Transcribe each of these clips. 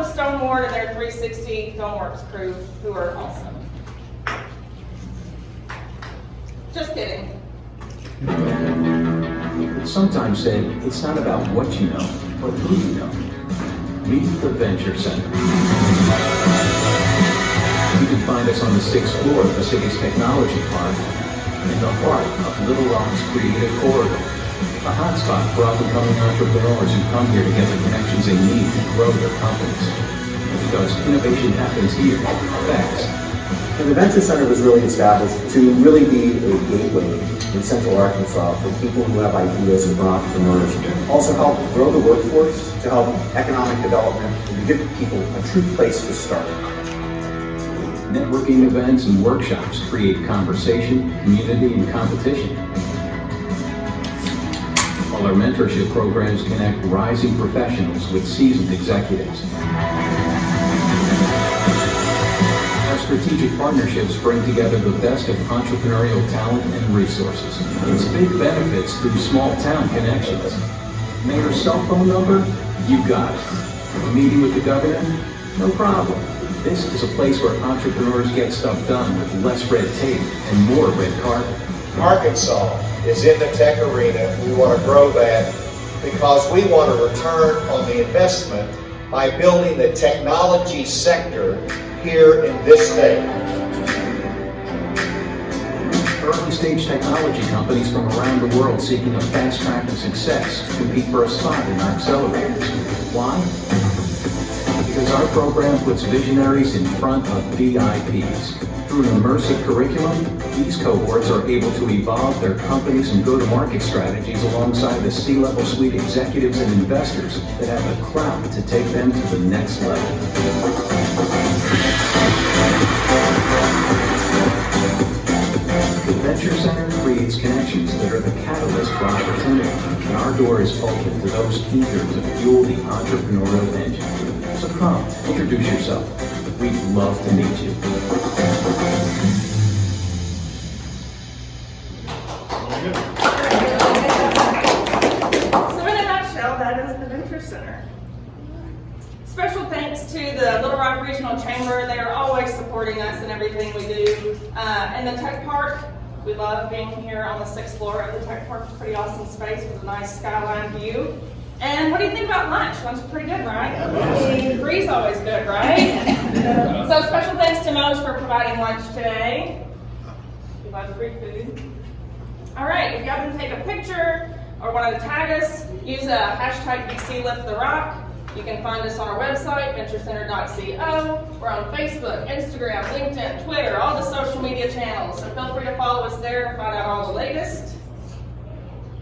with Stoneward and their 360 Filmworks crew, who are awesome. Just kidding. It's sometimes said it's not about what you know, but who you know. Meet the Venture Center. You can find us on the 6th floor of the city's technology park, in the heart of Little Rock's creative corridor. A hotspot for up-and-coming entrepreneurs who come here to get the connections they need to grow their companies. Because innovation happens here, fast. And the Venture Center was really established to really be a gateway in Central Arkansas for people who have ideas and for entrepreneurs. Also help grow the workforce, to help economic development, and to give people a true place to start. Networking events and workshops create conversation, community, and competition. While our mentorship programs connect rising professionals with seasoned executives. Our strategic partnerships bring together the best of entrepreneurial talent and resources. It's big benefits through small-town connections. Mayor's cell phone number? You got it. A meeting with the governor? No problem. This is a place where entrepreneurs get stuff done with less red tape and more red carpet. Arkansas is in the tech arena. We want to grow that because we want a return on the investment by building the technology sector here in this state. Early stage technology companies from around the world seeking a fast track to success compete for a spot in our accelerators. Why? Because our program puts visionaries in front of VIPs. Through an immersive curriculum, these cohorts are able to evolve their companies and go-to-market strategies alongside the C-level suite executives and investors that have the clout to take them to the next level. The Venture Center creates connections that are the catalyst for opportunity, and our door is open to those eager to fuel the entrepreneurial engine. So come, introduce yourself. We'd love to meet you. So in a nutshell, that is the Venture Center. Special thanks to the Little Rock Regional Chamber. They are always supporting us in everything we do. And the Tech Park, we love being here on the 6th floor of the Tech Park. It's a pretty awesome space with a nice skyline view. And what do you think about lunch? Lunch is pretty good, right? I mean, free's always good, right? So special thanks to Moe's for providing lunch today. We love free food. All right, if you happen to take a picture or want to tag us, use a hashtag VCLiftTheRock. You can find us on our website, venturecenter.co. We're on Facebook, Instagram, LinkedIn, Twitter, all the social media channels. So feel free to follow us there and find out all the latest.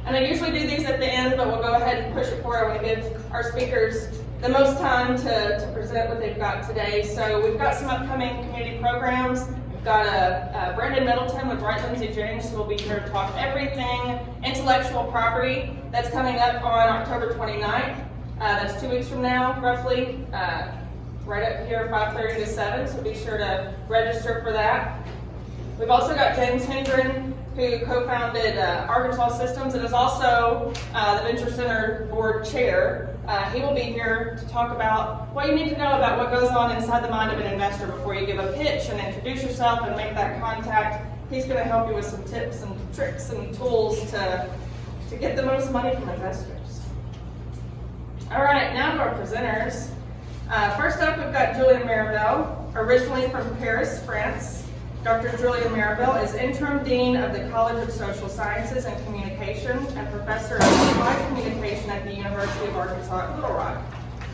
And I usually do these at the end, but we'll go ahead and push it forward. I want to give our speakers the most time to present what they've got today. So we've got some upcoming community programs. We've got a Brandon Middleton with Wright Lindsay James, who will be here to talk everything intellectual property. That's coming up on October 29th. That's 2 weeks from now, roughly, right up here, 5:30 to 7. So be sure to register for that. We've also got James Hendren, who co-founded Arkansas Systems and is also the Venture Center Board Chair. He will be here to talk about what you need to know about what goes on inside the mind of an investor before you give a pitch and introduce yourself and make that contact. He's going to help you with some tips and tricks and tools to get the most money from investors. All right, now to our presenters. First up, we've got Julien Mirivel, originally from Paris, France. Dr. Julien Mirivel is Interim Dean of the College of Social Sciences and Communication and Professor of Applied Communication at the University of Arkansas at Little Rock.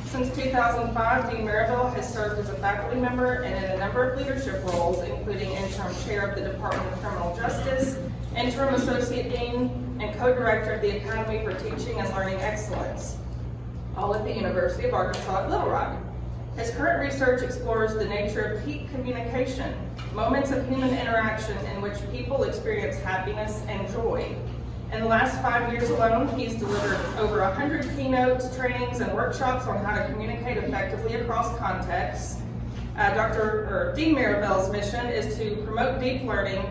Since 2005, Dean Mirivel has served as a faculty member and in a number of leadership roles, including Interim Chair of the Department of Criminal Justice, Interim Associate Dean, and Co-Director of the Academy for Teaching and Learning Excellence, all at the University of Arkansas at Little Rock. His current research explores the nature of peak communication, moments of human interaction in which people experience happiness and joy. In the last 5 years alone, he's delivered over 100 keynotes, trainings, and workshops on how to communicate effectively across contexts. Dean Mirivel's mission is to promote deep learning,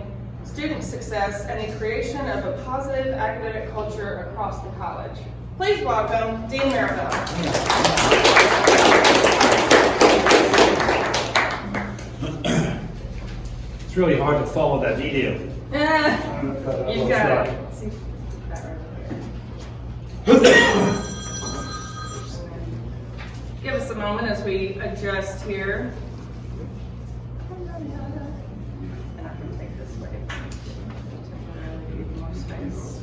student success, and the creation of a positive academic culture across the college. Please welcome Dean Mirivel. It's really hard to follow that video. You got it. See, that right there. Give us a moment as we adjust here. And I can take this way. Take more space.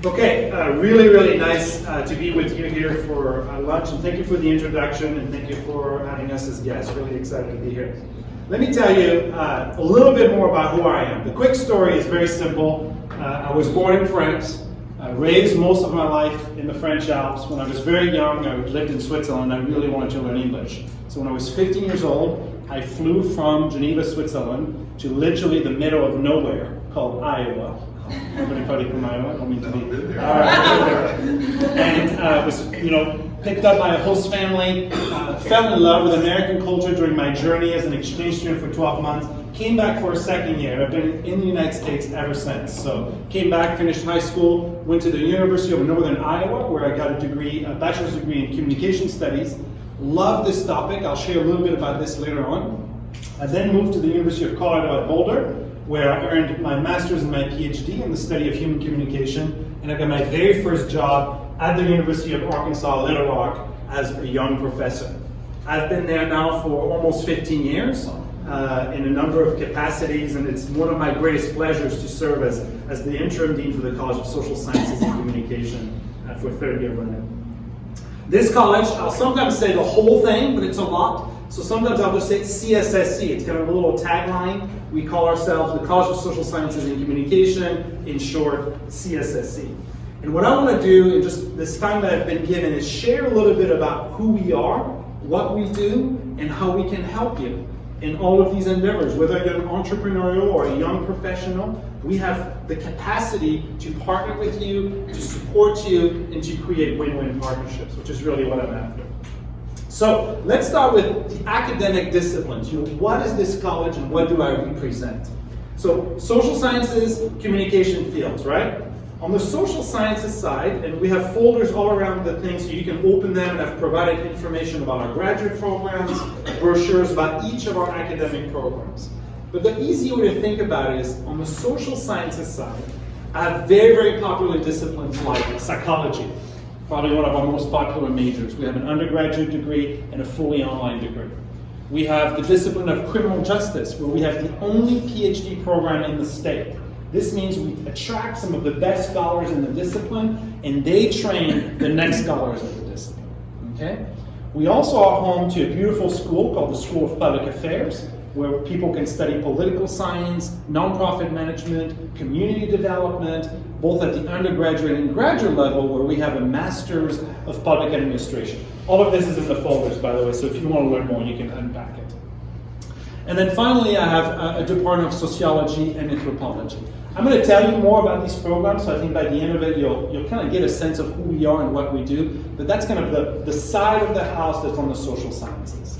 Okay, really nice to be with you here for lunch, and thank you for the introduction, and thank you for having us as guests. Really excited to be here. Let me tell you a little bit more about who I am. The quick story is very simple. I was born in France, raised most of my life in the French Alps. When I was very young, I lived in Switzerland. I really wanted to learn English. So when I was 15 years old, I flew from Geneva, Switzerland, to literally the middle of nowhere called Iowa. Anybody from Iowa? I don't mean to be. And was, picked up by a host family. Fell in love with American culture during my journey as an exchange student for 12 months. Came back for a second year. I've been in the United States ever since. So came back, finished high school, went to the University of Northern Iowa, where I got a bachelor's degree in communication studies. Love this topic. I'll share a little bit about this later on. I then moved to the University of Colorado at Boulder, where I earned my master's and my PhD in the study of human communication, and I got my very first job at the University of Arkansas, Little Rock, as a young professor. I've been there now for almost 15 years in a number of capacities, and it's one of my greatest pleasures to serve as the interim dean for the College of Social Sciences and Communication for third year running. This college, I'll sometimes say the whole thing, but it's a lot. So sometimes I'll just say CSSC. It's kind of a little tagline. We call ourselves the College of Social Sciences and Communication, in short, CSSC. And what I want to do in just this time that I've been given is share a little bit about who we are, what we do, and how we can help you in all of these endeavors. Whether you're an entrepreneurial or a young professional, we have the capacity to partner with you, to support you, and to create win-win partnerships, which is really what I'm after. So let's start with the academic disciplines. What is this college and what do I represent? So social sciences, communication fields, right? On the social sciences side, and we have folders all around the thing so you can open them, and I've provided information about our graduate programs, brochures about each of our academic programs. But the easy way to think about it is on the social sciences side, I have very popular disciplines like psychology. Probably one of our most popular majors. We have an undergraduate degree and a fully online degree. We have the discipline of criminal justice, where we have the only PhD program in the state. This means we attract some of the best scholars in the discipline, and they train the next scholars of the discipline. Okay? We also are home to a beautiful school called the School of Public Affairs, where people can study political science, nonprofit management, community development, both at the undergraduate and graduate level, where we have a Master's of Public Administration. All of this is in the folders, by the way, so if you want to learn more, you can unpack it. And then finally, I have a Department of Sociology and Anthropology. I'm going to tell you more about these programs, so I think by the end of it, you'll kind of get a sense of who we are and what we do, but that's kind of the side of the house that's on the social sciences.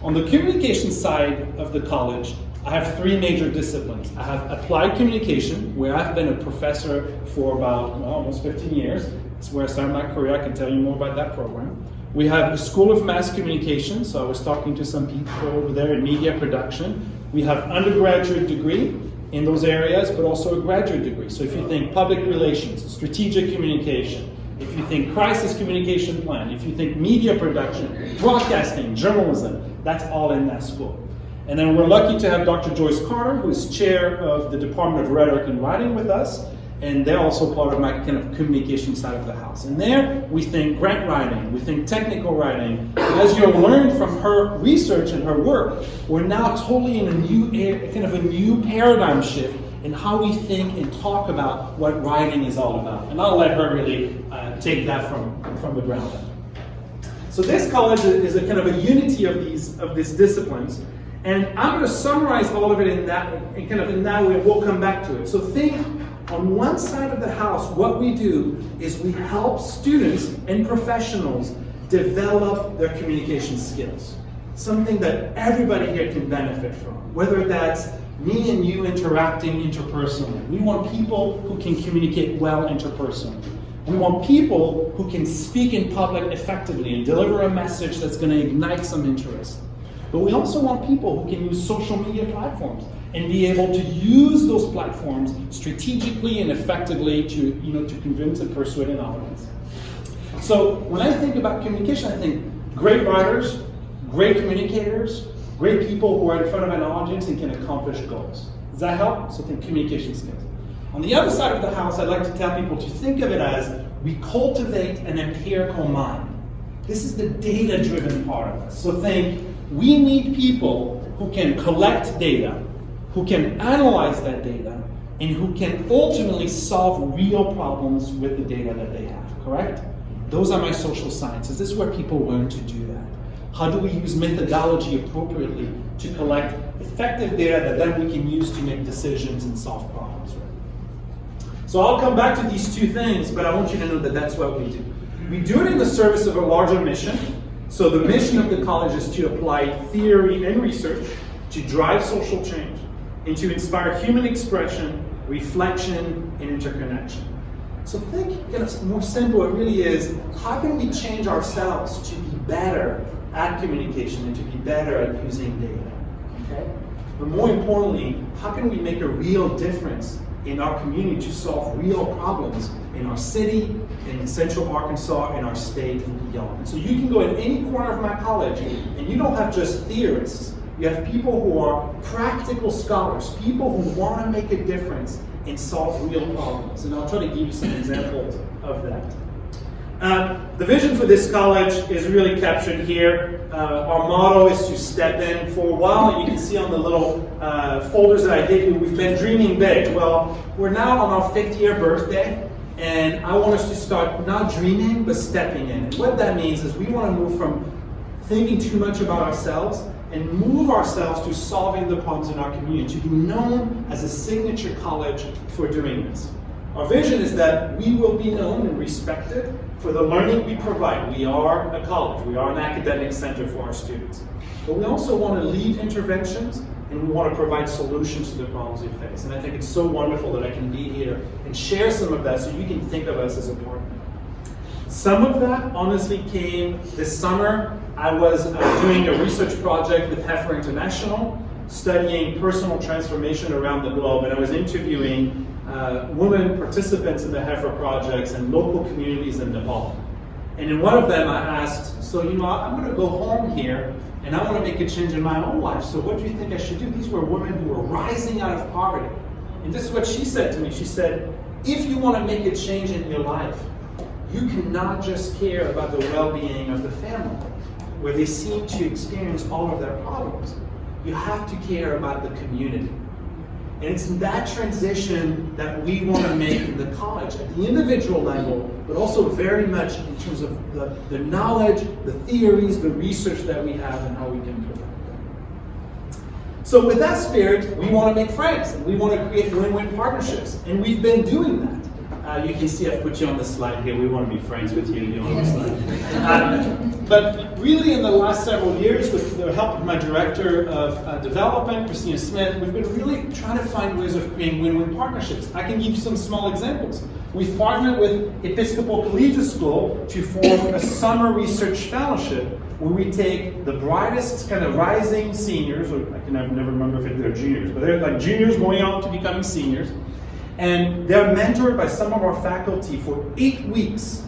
On the communication side of the college, I have three major disciplines. I have applied communication, where I've been a professor for about almost 15 years. It's where I started my career. I can tell you more about that program. We have the School of Mass Communication, so I was talking to some people over there in media production. We have undergraduate degree in those areas, but also a graduate degree. So if you think public relations, strategic communication, if you think crisis communication plan, if you think media production, broadcasting, journalism, that's all in that school. And then we're lucky to have Dr. Joyce Carter, who is chair of the Department of Rhetoric and Writing with us, and they're also part of my kind of communication side of the house. And there we think grant writing, we think technical writing. As you'll learn from her research and her work, we're now totally in a new paradigm shift in how we think and talk about what writing is all about. And I'll let her really take that from the ground up. So this college is a kind of a unity of these disciplines. And I'm going to summarize all of it in that way, we'll come back to it. So think, on one side of the house, what we do is we help students and professionals develop their communication skills. something that everybody here can benefit from, whether that's me and you interacting interpersonally. We want people who can communicate well interpersonally. We want people who can speak in public effectively and deliver a message that's going to ignite some interest. But we also want people who can use social media platforms and be able to use those platforms strategically and effectively to convince and persuade an audience. So when I think about communication, I think great writers, great communicators, great people who are in front of an audience and can accomplish goals. Does that help? So think communication skills. On the other side of the house, I'd like to tell people to think of it as we cultivate an empirical mind. This is the data-driven part of us. So think, we need people who can collect data, who can analyze that data, and who can ultimately solve real problems with the data that they have, correct? Those are my social sciences. This is where people learn to do that. How do we use methodology appropriately to collect effective data that then we can use to make decisions and solve problems? So I'll come back to these two things, but I want you to know that that's what we do. We do it in the service of a larger mission. So the mission of the college is to apply theory and research to drive social change and to inspire human expression, reflection, and interconnection. So think more simple, it really is, how can we change ourselves to be better at communication and to be better at using data? Okay? But more importantly, how can we make a real difference in our community to solve real problems in our city, in Central Arkansas, in our state, and beyond? And so you can go in any corner of my college, and you don't have just theorists. You have people who are practical scholars, people who want to make a difference and solve real problems. And I'll try to give you some examples of that. The vision for this college is really captured here. Our motto is to step in. For a while, and you can see on the little folders that I gave you, we've been dreaming big. Well, we're now on our 5th year birthday, and I want us to start not dreaming, but stepping in. And what that means is we want to move from thinking too much about ourselves and move ourselves to solving the problems in our community, to be known as a signature college for doing this. Our vision is that we will be known and respected for the learning we provide. We are a college. We are an academic center for our students. But we also want to lead interventions, and we want to provide solutions to the problems we face. And I think it's so wonderful that I can be here and share some of that so you can think of us as a partner. Some of that honestly came this summer. I was doing a research project with Heifer International, studying personal transformation around the globe, and I was interviewing women participants in the Heifer projects in local communities in Nepal. And in one of them I asked, so I'm going to go home here and I want to make a change in my own life, so what do you think I should do? These were women who were rising out of poverty. And this is what she said to me. She said, if you want to make a change in your life, you cannot just care about the well-being of the family, where they seem to experience all of their problems. You have to care about the community. And it's that transition that we want to make in the college at the individual level, but also very much in terms of the knowledge, the theories, the research that we have and how we can provide them. So with that spirit, we want to make friends, and we want to create win-win partnerships, and we've been doing that. You can see I've put you on the slide here. We want to be friends with you. You're on the slide. But really, in the last several years, with the help of my director of development, Christina Smith, we've been really trying to find ways of creating win-win partnerships. I can give you some small examples. We've partnered with Episcopal Collegiate School to form a summer research fellowship where we take the brightest kind of rising seniors, or I can never remember if they're juniors, but they're like juniors going on to becoming seniors. And they're mentored by some of our faculty for 8 weeks,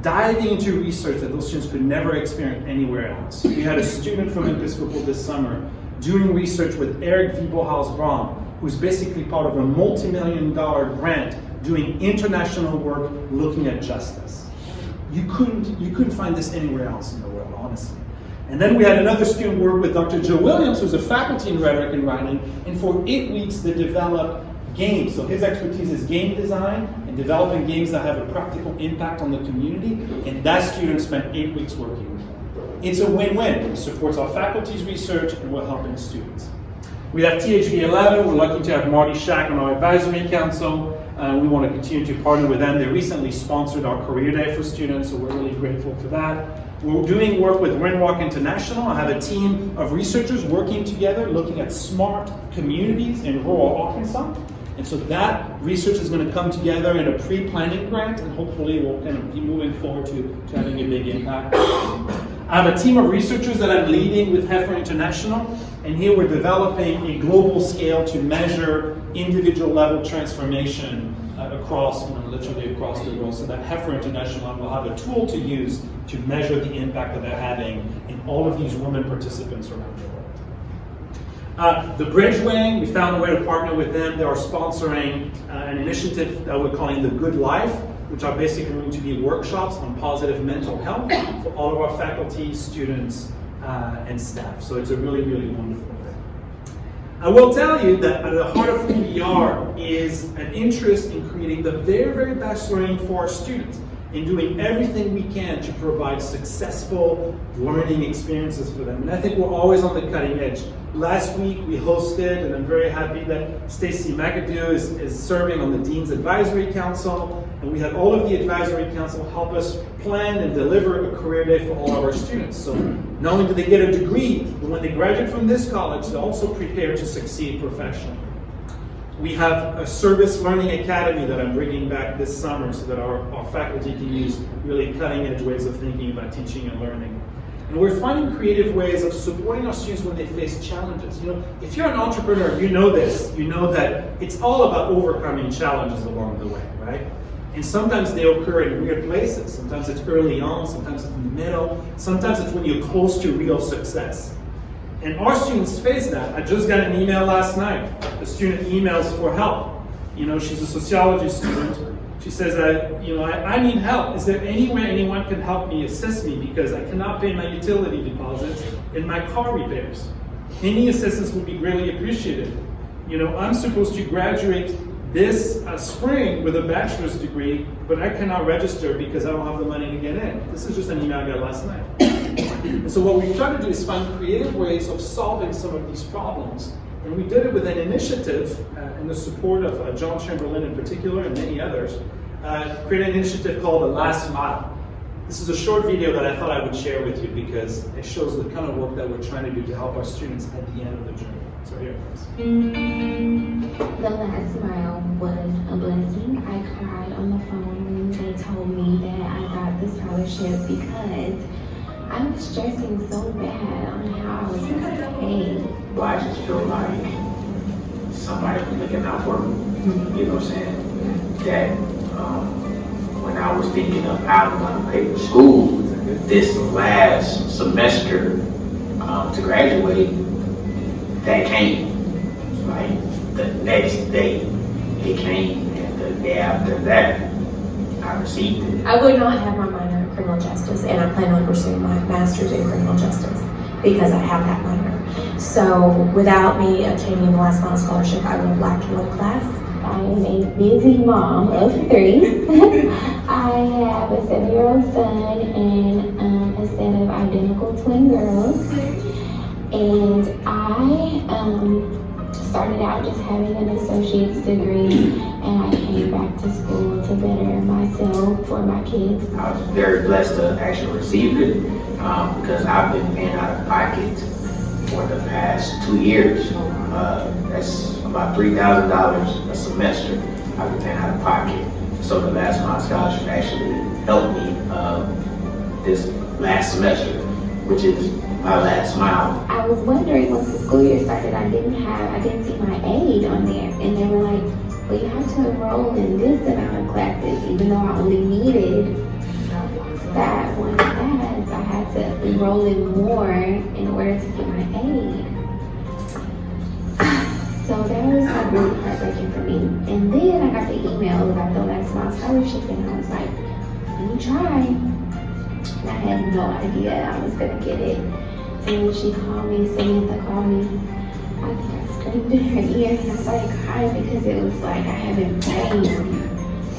diving into research that those students could never experience anywhere else. We had a student from Episcopal this summer doing research with Eric Wiebelhaus-Braun, who's basically part of a multi-million-dollar grant doing international work looking at justice. You couldn't find this anywhere else in the world, honestly. And then we had another student work with Dr. Joe Williams, who's a faculty in rhetoric and writing, and for 8 weeks they developed games. So his expertise is game design and developing games that have a practical impact on the community, and that student spent 8 weeks working with them. It's a win-win. It supports our faculty's research and we're helping students. We have THV 11. We're lucky to have Marty Shack on our advisory council. and we want to continue to partner with them. They recently sponsored our Career Day for students, so we're really grateful for that. We're doing work with Rock International. I have a team of researchers working together, looking at smart communities in rural Arkansas. And so that research is going to come together in a pre-planning grant, and hopefully we'll kind of be moving forward to having a big impact. I have a team of researchers that I'm leading with Heifer International, and here we're developing a global scale to measure individual level transformation across, literally across the world, so that Heifer International will have a tool to use to measure the impact that they're having in all of these women participants around the world. The Bridge Wing, we found a way to partner with them. They are sponsoring an initiative that we're calling The Good Life, which are basically going to be workshops on positive mental health for all of our faculty, students, and staff. So it's a really, really wonderful thing. I will tell you that at the heart of who we are is an interest in creating the very, very best learning for our students, in doing everything we can to provide successful learning experiences for them. And I think we're always on the cutting edge. Last week we hosted, and I'm very happy that Stacy McAdoo is serving on the Dean's Advisory Council, and we had all of the Advisory Council help us plan and deliver a career day for all of our students. So not only do they get a degree, but when they graduate from this college, they're also prepared to succeed professionally. We have a service learning academy that I'm bringing back this summer so that our faculty can use really cutting edge ways of thinking about teaching and learning. And we're finding creative ways of supporting our students when they face challenges. If you're an entrepreneur, you know this. You know that it's all about overcoming challenges along the way, right? And sometimes they occur in weird places. Sometimes it's early on, sometimes it's in the middle, sometimes it's when you're close to real success. And our students face that. I just got an email last night. A student emails for help. She's a sociology student. She says, I need help. Is there any way anyone can help me, assist me, because I cannot pay my utility deposits and my car repairs? Any assistance would be greatly appreciated. I'm supposed to graduate this spring with a bachelor's degree, but I cannot register because I don't have the money to get in. This is just an email I got last night. And so what we've tried to do is find creative ways of solving some of these problems. And we did it with an initiative in the support of John Chamberlain in particular and many others, created an initiative called The Last Mile. This is a short video that I thought I would share with you because it shows the kind of work that we're trying to do to help our students at the end of the journey. So here it is. The last mile was a blessing. I cried on the phone when they told me that I got the scholarship because I was stressing so bad on how I was going to pay. Well, I just feel like somebody was looking out for me. You know what I'm saying? That when I was thinking of how I'm going to pay for school this last semester to graduate, that came. Like the next day it came, and the day after that I received it. I would not have my minor in criminal justice, and I plan on pursuing my master's in criminal justice because I have that minor. So without me obtaining the Last Mile Scholarship, I would have lacked one class. I am a busy mom of 3. I have a 7-year-old son and a set of identical twin girls. And I started out just having an associate's degree, and I came back to school to better myself for my kids. I was very blessed to actually receive it because I've been paying out of pocket for the past 2 years. That's about $3,000 a semester I've been paying out of pocket. So the Last Mile Scholarship actually helped me this last semester, which is my last mile. I was wondering once the school year started, I didn't see my aid on there, and they were like, well, you have to enroll in this amount of classes, even though I only needed that one class. I had to enroll in more in order to get my aid. So that was like really heartbreaking for me. And then I got the email about the Last Mile Scholarship, and I was like, let me try. And I had no idea I was gonna get it. And when she called me, Samantha called me, I think I screamed in her ear and I started crying because it was like I had been praying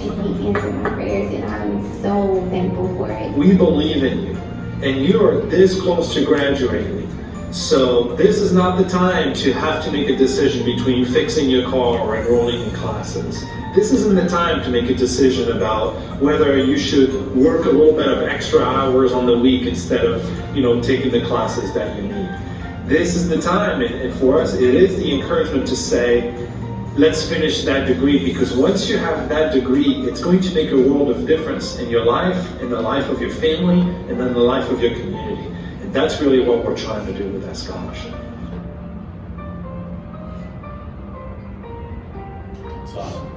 and he answered my prayers, and I'm so thankful for it. We believe in you, and you are this close to graduating. So this is not the time to have to make a decision between fixing your car or enrolling in classes. This isn't the time to make a decision about whether you should work a little bit of extra hours on the week instead of, taking the classes that you need. This is the time, and for us, it is the encouragement to say, let's finish that degree, because once you have that degree, it's going to make a world of difference in your life, in the life of your family, and in the life of your community. And that's really what we're trying to do with that scholarship. That's awesome.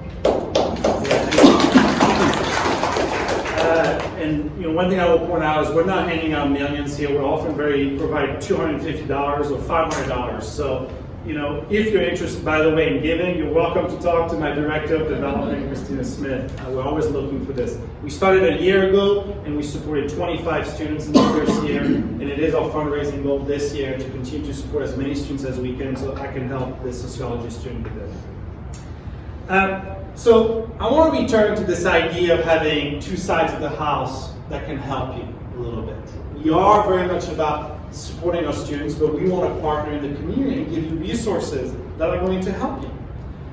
And one thing I will point out is we're not handing out millions here. We're often provide $250 or $500. So, if you're interested, by the way, in giving, you're welcome to talk to my Director of Development, Christina Smith. We're always looking for this. We started a year ago, and we supported 25 students in the first year, and it is our fundraising goal this year to continue to support as many students as we can so I can help this sociology student with it. So I want to return to this idea of having two sides of the house that can help you a little bit. We are very much about supporting our students, but we want to partner in the community and give you resources that are going to help you.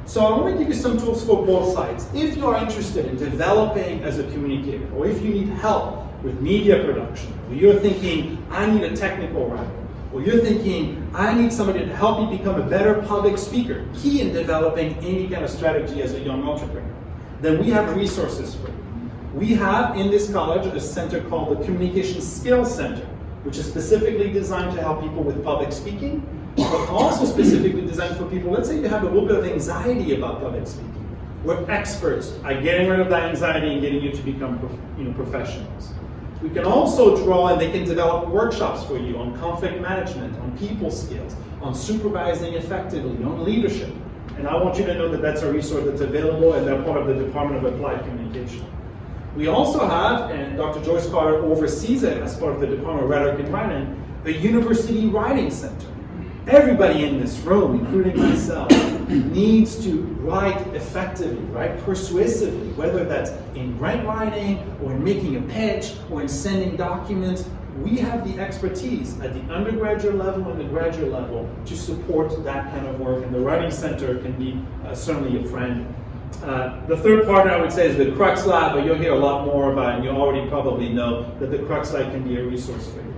So I want to give you some tools for both sides. If you are interested in developing as a communicator, or if you need help with media production, or you're thinking, I need a technical writer, or you're thinking, I need somebody to help me become a better public speaker, key in developing any kind of strategy as a young entrepreneur, then we have resources for you. We have in this college a center called the Communication Skills Center, which is specifically designed to help people with public speaking, but also specifically designed for people, let's say you have a little bit of anxiety about public speaking. We're experts at getting rid of that anxiety and getting you to become professionals. We can also draw, and they can develop workshops for you on conflict management, on people skills, on supervising effectively, on leadership. And I want you to know that that's a resource that's available, and they're part of the Department of Applied Communication. We also have, and Dr. Joyce Carter oversees it as part of the Department of Rhetoric and Writing, a University Writing Center. Everybody in this room, including myself, needs to write effectively, write persuasively, whether that's in grant writing, or in making a pitch, or in sending documents. We have the expertise at the undergraduate level and the graduate level to support that kind of work, and the Writing Center can be certainly a friend. The third partner I would say is the Crux Lab, but you'll hear a lot more about it, and you already probably know that the Crux Lab can be a resource for you.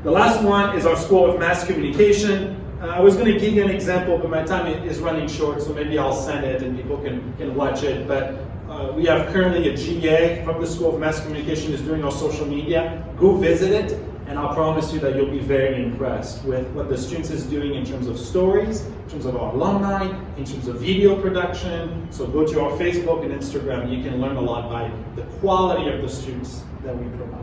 The last one is our School of Mass Communication. I was going to give you an example, but my time is running short, so maybe I'll send it and people can watch it. But we have currently a GA from the School of Mass Communication is doing our social media. Go visit it, and I'll promise you that you'll be very impressed with what the students is doing in terms of stories, in terms of our alumni, in terms of video production. So go to our Facebook and Instagram, and you can learn a lot by the quality of the students that we provide.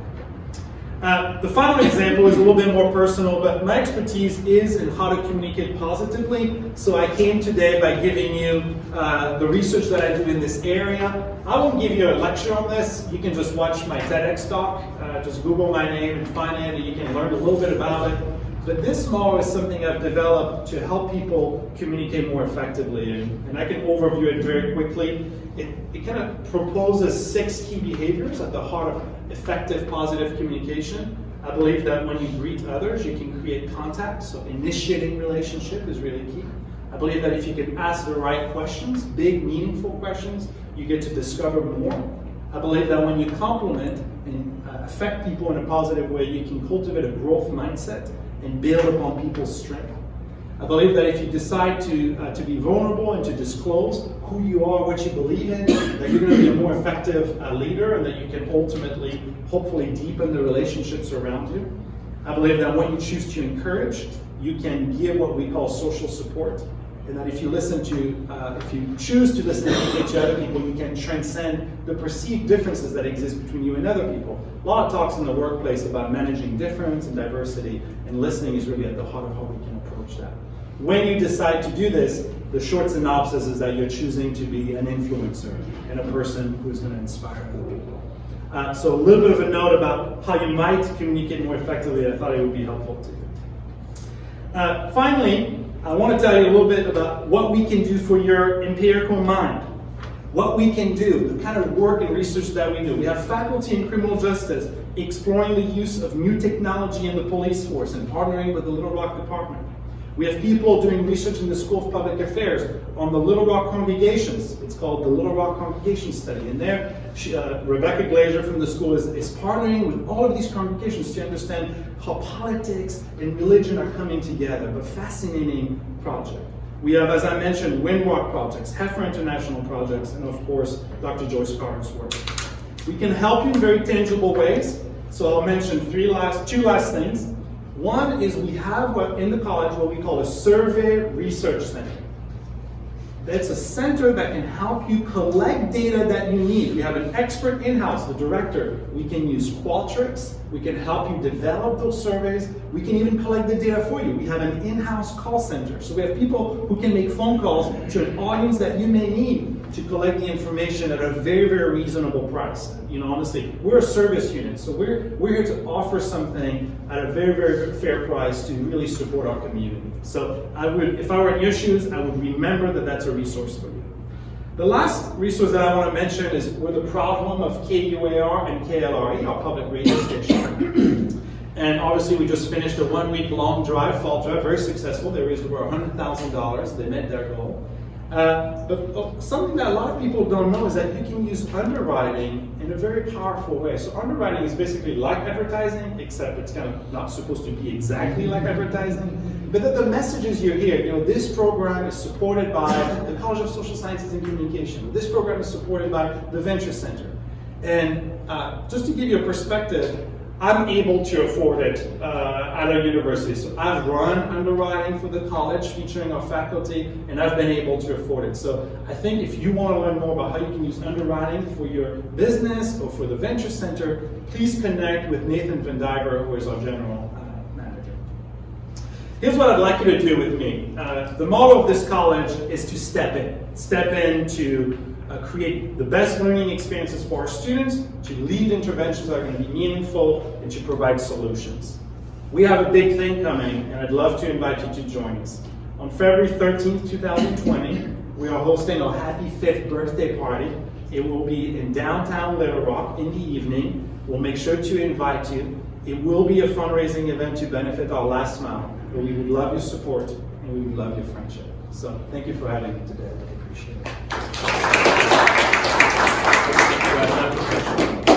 The final example is a little bit more personal, but my expertise is in how to communicate positively. So I came today by giving you the research that I do in this area. I won't give you a lecture on this. You can just watch my TEDx talk. Just Google my name and find it, and you can learn a little bit about it. But this model is something I've developed to help people communicate more effectively, and I can overview it very quickly. It kind of proposes 6 key behaviors at the heart of effective positive communication. I believe that when you greet others, you can create contact, so initiating relationship is really key. I believe that if you can ask the right questions, big, meaningful questions, you get to discover more. I believe that when you compliment and affect people in a positive way, you can cultivate a growth mindset and build upon people's strength. I believe that if you decide to be vulnerable and to disclose who you are, what you believe in, that you're going to be a more effective leader, and that you can ultimately, hopefully, deepen the relationships around you. I believe that when you choose to encourage, you can give what we call social support, and that if you choose to listen to other people, you can transcend the perceived differences that exist between you and other people. A lot of talks in the workplace about managing difference and diversity, and listening is really at the heart of how we can approach that. When you decide to do this, the short synopsis is that you're choosing to be an influencer and a person who's going to inspire other people. So a little bit of a note about how you might communicate more effectively. I thought it would be helpful to you. Finally, I want to tell you a little bit about what we can do for your empirical mind. what we can do, the kind of work and research that we do. We have faculty in criminal justice exploring the use of new technology in the police force and partnering with the Little Rock Department. We have people doing research in the School of Public Affairs on the Little Rock congregations. It's called the Little Rock Congregation Study. And there, Rebecca Glazer from the school is partnering with all of these congregations to understand how politics and religion are coming together. But fascinating project. We have, as I mentioned, Windwalk projects, Heifer International projects, and of course, Dr. Joyce Carter's work. We can help you in very tangible ways. So I'll mention two last things. One is we have in the college what we call a survey research center. That's a center that can help you collect data that you need. We have an expert in-house, the director. We can use Qualtrics. We can help you develop those surveys. We can even collect the data for you. We have an in-house call center. So we have people who can make phone calls to an audience that you may need to collect the information at a very, very reasonable price. You know, honestly, we're a service unit, so we're here to offer something at a very, very fair price to really support our community. So if I were in your shoes, I would remember that that's a resource for you. The last resource that I want to mention is we're the proud home of KUAR and KLRE, our public radio station. And obviously we just finished a 1-week-long fall drive, very successful. They raised over $100,000. They met their goal. But something that a lot of people don't know is that you can use underwriting in a very powerful way. So underwriting is basically like advertising, except it's kind of not supposed to be exactly like advertising. But the messages you hear, you know, this program is supported by the College of Social Sciences and Communication. This program is supported by the Venture Center. And just to give you a perspective, I'm able to afford it at a university. So I've run underwriting for the college featuring our faculty, and I've been able to afford it. So I think if you want to learn more about how you can use underwriting for your business or for the Venture Center, please connect with Nathan Van Diver, who is our general manager. Here's what I'd like you to do with me. The motto of this college is to step in to create the best learning experiences for our students, to lead interventions that are going to be meaningful, and to provide solutions. We have a big thing coming, and I'd love to invite you to join us. On February 13th, 2020, we are hosting our happy 5th birthday party. It will be in downtown Little Rock in the evening. We'll make sure to invite you. It will be a fundraising event to benefit our last mile, but we would love your support, and we would love your friendship. So thank you for having me today. I appreciate it.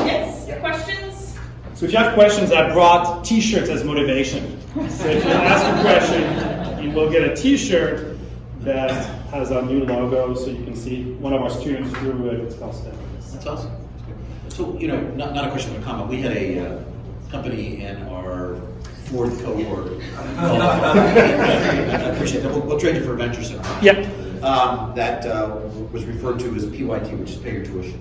Yes, questions? So if you have questions, I brought t-shirts as motivation. So if you ask a question, you will get a t-shirt that has our new logo, so you can see one of our students drew it. It's called Step. That's awesome. So, you know, not a question, but a comment. We had a company in our 4th cohort. I appreciate that. We'll trade you for a Venture Center. Yep. That was referred to as PYT, which is pay your tuition.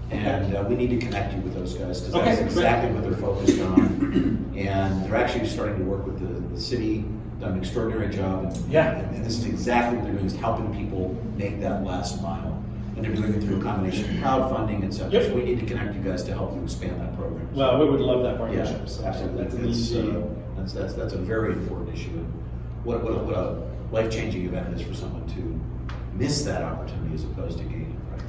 And we need to connect you with those guys, because that's exactly what they're focused on. And they're actually starting to work with the city, done an extraordinary job. And this is exactly what they're doing, is helping people make that last mile. And they're doing it through a combination of crowdfunding, et cetera. So we need to connect you guys to help you expand that program. Well, we would love that partnership. Yeah, so absolutely. That's a very important issue. What a life-changing event it is for someone to miss that opportunity as opposed to gain it, right?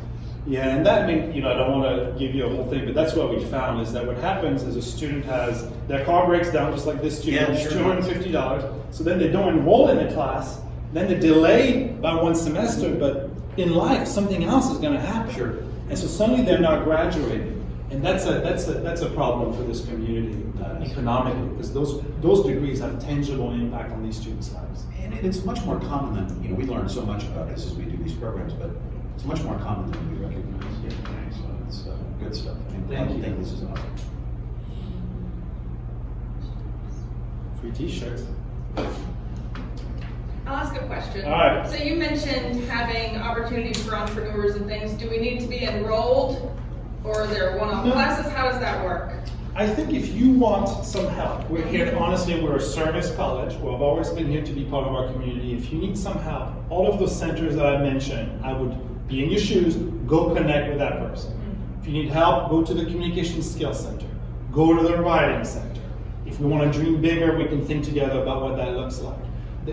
Yeah, and that, I mean, you know, I don't want to give you a whole thing, but that's what we found, is that what happens is a student has, their car breaks down just like this student, it's $250, so then they don't enroll in the class, then they delay by 1 semester, but in life, something else is going to happen. Sure. And so suddenly they're not graduating. And that's a problem for this community economically, because those degrees have tangible impact on these students' lives. And it's much more common than, you know, we learn so much about this as we do these programs, but it's much more common than we recognize. Yeah. So it's good stuff. I think this is awesome. Free t-shirts. I'll ask a question. All right. So you mentioned having opportunities for entrepreneurs and things. Do we need to be enrolled, or are there one-off classes? How does that work? I think if you want some help, we're here, honestly, we're a service college. We've always been here to be part of our community. If you need some help, all of those centers that I mentioned, I would be in your shoes, go connect with that person. If you need help, go to the Communication Skills Center. Go to the Writing Center. If we want to dream bigger, we can think together about what that looks like.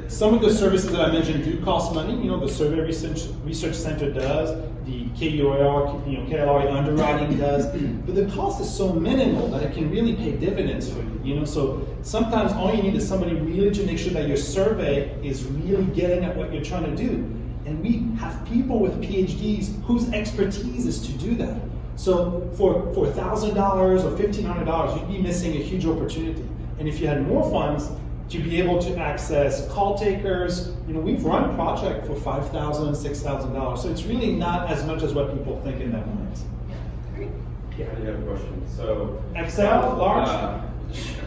Some of the services that I mentioned do cost money. You know, the Survey Research Center does, the KLR underwriting does, but the cost is so minimal that it can really pay dividends for you. You know, so sometimes all you need is somebody really to make sure that your survey is really getting at what you're trying to do. And we have people with PhDs whose expertise is to do that. So for $1,000 or $1,500, you'd be missing a huge opportunity. And if you had more funds to be able to access call takers, you know, we've run a project for $5,000, $6,000. So it's really not as much as what people think in their minds. Yeah, I do have a question. So Excel, large?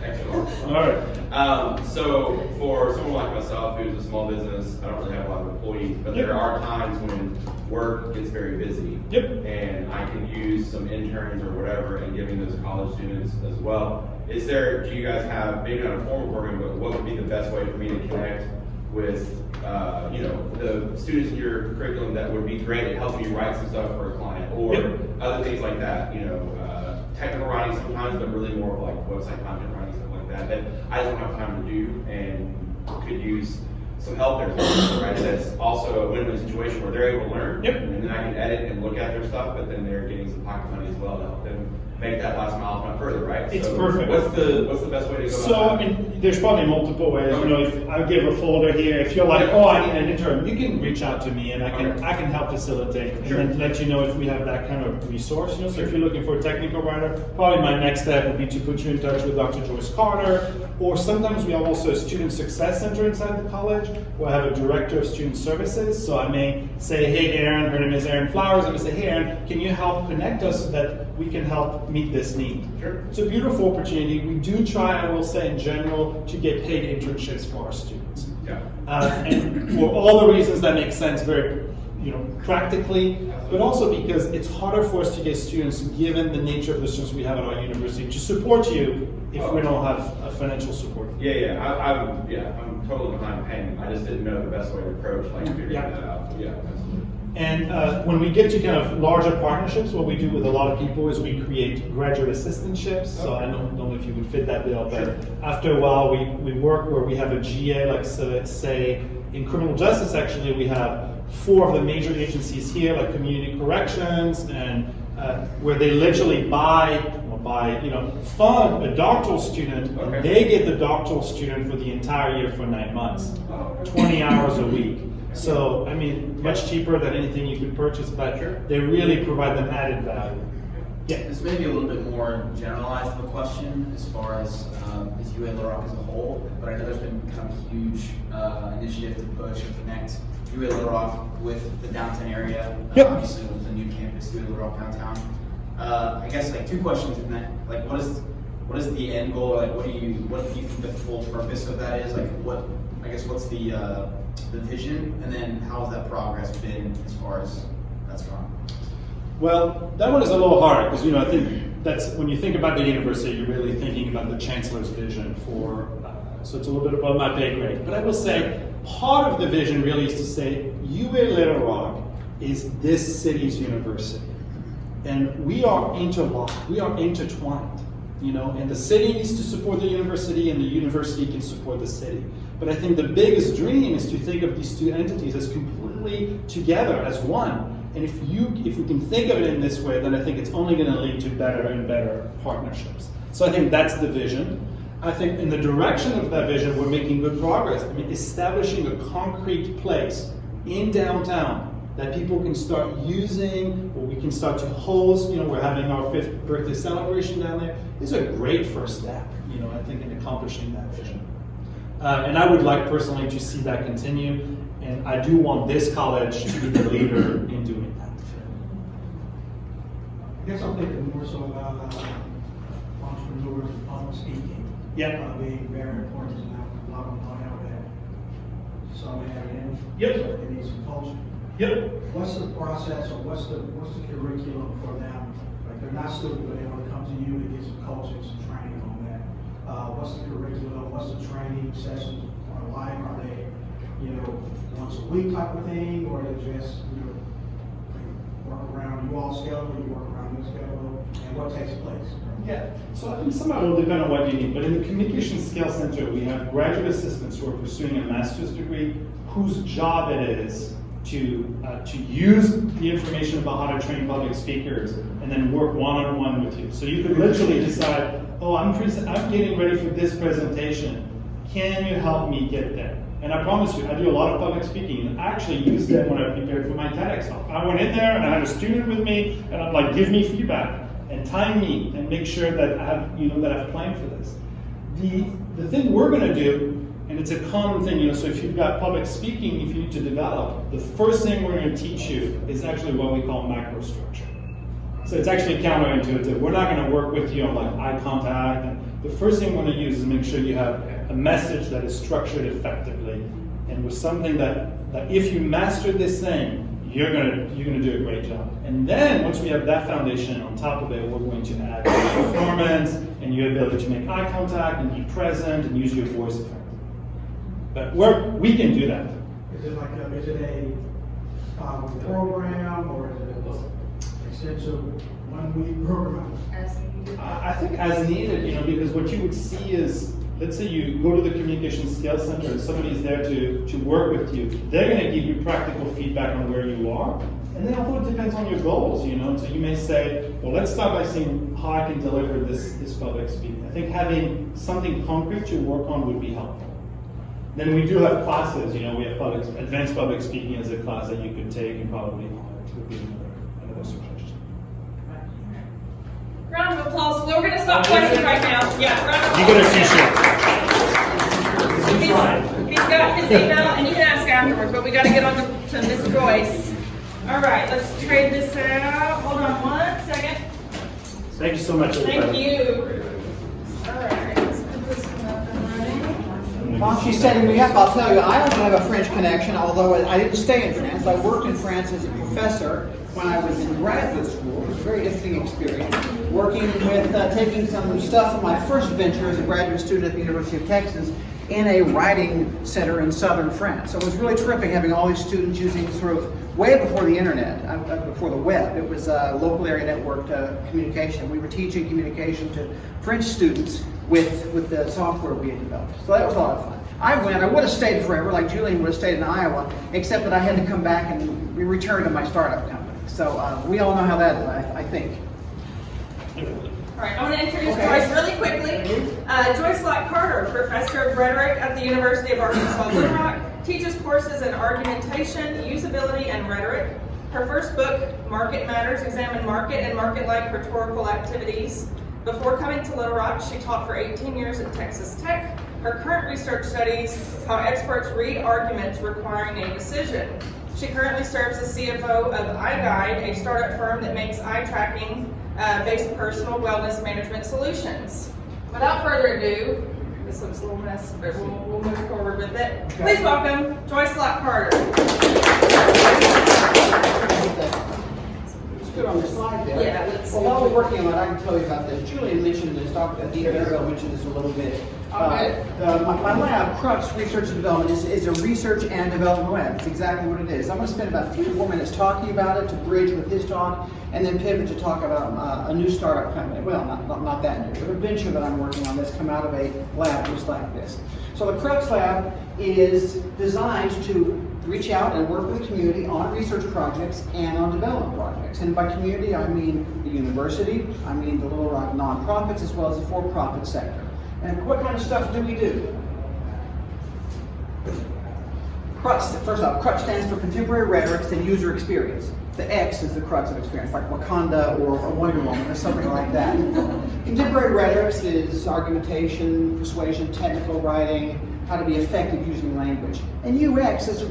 Extra large. All right. So for someone like myself who's a small business, I don't really have a lot of employees, but there are times when work gets very busy. Yep. And I can use some interns or whatever and giving those college students as well. Do you guys have, maybe not a formal program, but what would be the best way for me to connect with, the students in your curriculum that would be great at helping you write some stuff for a client or other things like that, technical writing sometimes, but really more of like website content writing, stuff like that I just don't have time to do and could use some help there, right? That's also a win-win situation where they're able to learn, and then I can edit and look at their stuff, but then they're getting some pocket money as well to help them make that last mile if not further, right? It's so perfect. What's the best way to go about that? So, I mean, there's probably multiple ways. You know, if I give a folder here, if you're like, oh, I need an intern, you can reach out to me and I can help facilitate and then let you know if we have that kind of resource. You know, so if you're looking for a technical writer, probably my next step would be to put you in touch with Dr. Joyce Carter, or sometimes we have also a student success center inside the college where I have a director of student services. So I may say, hey, Aaron, her name is Aaron Flowers. I may say, hey, Aaron, can you help connect us so that we can help meet this need? Sure. It's a beautiful opportunity. We do try, I will say in general, to get paid internships for our students. Yeah. And for all the reasons that make sense very, practically, but also because it's harder for us to get students, given the nature of the students we have at our university, to support you if we don't have a financial support. I'm totally behind paying. I just didn't know the best way to approach figuring that out. Yeah, absolutely. And when we get to kind of larger partnerships, what we do with a lot of people is we create graduate assistantships. So I don't know if you would fit that bill, but after a while we work where we have a GA, like so say in criminal justice actually we have 4 of the major agencies here, like community corrections, and where they literally fund a doctoral student, and they get the doctoral student for the entire year for 9 months, 20 hours a week. So, I mean, much cheaper than anything you could purchase, but they really provide them added value. Yeah. This may be a little bit more generalized of a question as far as UA-LaRock as a whole, but I know there's been kind of a huge initiative to push and connect UA-LaRock with the downtown area, obviously with the new campus, UA-LaRock downtown. I guess like 2 questions in that, like what is the end goal, like what do you think the full purpose of that is, like what's the vision, and then how has that progress been as far as that's gone? Well, that one is a little hard because I think that's when you think about the university, you're really thinking about the chancellor's vision for. So it's a little bit above my pay grade, but I will say part of the vision really is to say UA-LaRock is this city's university, and we are interlocked, we are intertwined. And the city needs to support the university, and the university can support the city. But I think the biggest dream is to think of these 2 entities as completely together as one. And if we can think of it in this way, then I think it's only going to lead to better and better partnerships. So I think that's the vision. I think in the direction of that vision, we're making good progress. I mean, establishing a concrete place in downtown that people can start using, or we can start to host. We're having our 5th birthday celebration down there. Is a great first step, I think, in accomplishing that vision. And I would like personally to see that continue, and I do want this college to be the leader in doing that. I guess I'm thinking more so about entrepreneurs and public speaking. Being very important to now. A lot of them don't have that. Some have it in. They need some culture. What's the process, or what's the curriculum for them? Like they're not students, but they want to come to you to get some culture, some training on that. What's the curriculum? What's the training sessions are like? Are they, once a week type of thing, or are they just, work around? You ball schedule, you work around your schedule, and what takes place? Yeah, so I think some of it will depend on what you need, but in the Communication Skills Center, we have graduate assistants who are pursuing a master's degree whose job it is to use the information about how to train public speakers and then work one-on-one with you. So you could literally decide, oh, I'm getting ready for this presentation. Can you help me get there? And I promise you, I do a lot of public speaking, and I actually used it when I prepared for my TEDx talk. I went in there and I had a student with me, and I'm like, give me feedback and time me and make sure that I have, that I've planned for this. The thing we're going to do, and it's a common thing, so if you've got public speaking, if you need to develop, the first thing we're going to teach you is actually what we call macrostructure. So it's actually counterintuitive. We're not going to work with you on like eye contact. And the first thing we're going to use is make sure you have a message that is structured effectively and with something that if you master this thing, you're gonna do a great job. And then once we have that foundation on top of it, we're going to add performance and your ability to make eye contact and be present and use your voice effectively. But we can do that. Is it like a program or is it an extensive 1 week program? I think as needed, because what you would see is, let's say you go to the Communication Skills Center and somebody's there to work with you. They're going to give you practical feedback on where you are. And then also it depends on your goals, So you may say, well, let's start by seeing how I can deliver this public speaking. I think having something concrete to work on would be helpful. Then we do have classes, we have advanced public speaking as a class that you could take and probably it would be another suggestion. Round of applause. We're going to stop questions right now. Yeah, round of You applause. get a t-shirt. He's got his email, and you can ask afterwards, but we got to get on to Ms. Joyce. All right, let's trade this out. Hold on 1 second. Thank you so much. Thank you. All right, let's put this one up and running. While she's setting me up, I'll tell you, I also have a French connection, although I didn't stay in France. I worked in France as a professor when I was in graduate school. It was a very interesting experience, working with, taking some stuff from my first venture as a graduate student at the University of Texas in a writing center in southern France. So it was really terrific having all these students using sort of, way before the internet, before the web. It was local area networked communication. We were teaching communication to French students with the software we had developed. So that was a lot of fun. I would have stayed forever, like Julien would have stayed in Iowa, except that I had to come back and return to my startup company. So we all know how that is, I think. All right, I want to introduce Joyce really quickly. Joyce Locke Carter, Professor of Rhetoric at the University of Arkansas Little Rock, teaches courses in argumentation, usability, and rhetoric. Her first book, Market Matters, examined market and market-like rhetorical activities. Before coming to Little Rock, she taught for 18 years at Texas Tech. Her current research studies how experts read arguments requiring a decision. She currently serves as CFO of iGuide, a startup firm that makes eye tracking based personal wellness management solutions. Without further ado, this looks a little mess, but we'll move forward with it. Please welcome Joyce Locke Carter. It's good on the slide there. Yeah, well, while we're working on it, I can tell you about this. Julien mentioned this, Dr. Mirivel mentioned this a little bit. My lab, Crux Research and Development, is a research and development lab. It's exactly what it is. I'm going to spend about 3 to 4 minutes talking about it to bridge with his talk, and then pivot to talk about a new startup company. Well, not that new, but a venture that I'm working on that's come out of a lab just like this. So the Crux Lab is designed to reach out and work with the community on research projects and on development projects. And by community, I mean the university, I mean the Little Rock nonprofits, as well as the for-profit sector. And what kind of stuff do we do? Crux, first off, Crux stands for Contemporary Rhetorics and User Experience. The X is the crux of experience, like Wakanda or Wonder Woman or something like that. Contemporary Rhetorics is argumentation, persuasion, technical writing, how to be effective using language. And UX is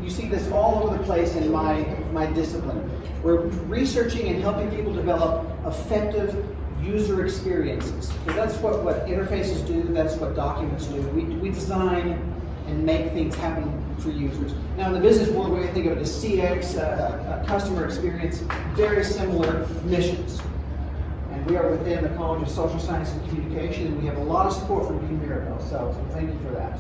you see this all over the place in my discipline. We're researching and helping people develop effective user experiences. So that's what interfaces do, that's what documents do. We design and make things happen for users. Now in the business world, we think of it as CX, customer experience, very similar missions. And we are within the College of Social Science and Communication, and we have a lot of support from Dean Mirivel, so thank you for that.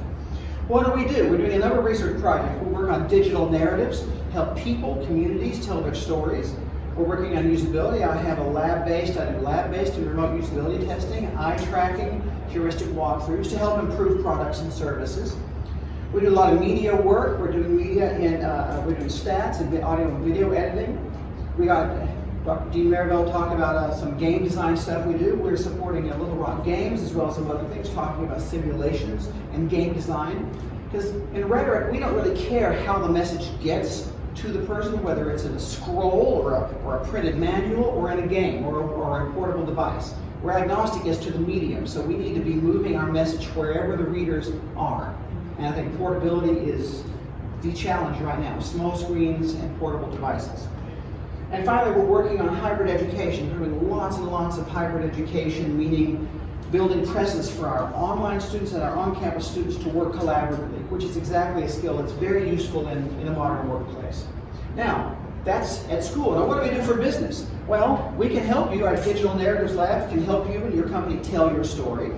What do? We're doing a number of research projects. We work on digital narratives, help people, communities tell their stories. We're working on usability. I do lab-based and remote usability testing, eye tracking, heuristic walkthroughs to help improve products and services. We do a lot of media work. We're doing media we're doing stats and audio and video editing. We got Dr. Dean Mirivel talk about some game design stuff we do. We're supporting Little Rock Games as well as some other things, talking about simulations and game design. Because in rhetoric, we don't really care how the message gets to the person, whether it's in a scroll or a printed manual or in a game or a portable device. We're agnostic as to the medium, so we need to be moving our message wherever the readers are. And I think portability is the challenge right now, small screens and portable devices. And finally, we're working on hybrid education, doing lots and lots of hybrid education, meaning building presence for our online students and our on-campus students to work collaboratively, which is exactly a skill that's very useful in a modern workplace. Now, that's at school. Now, what do we do for business? Well, we can help you. Our Digital Narratives Lab can help you and your company tell your story.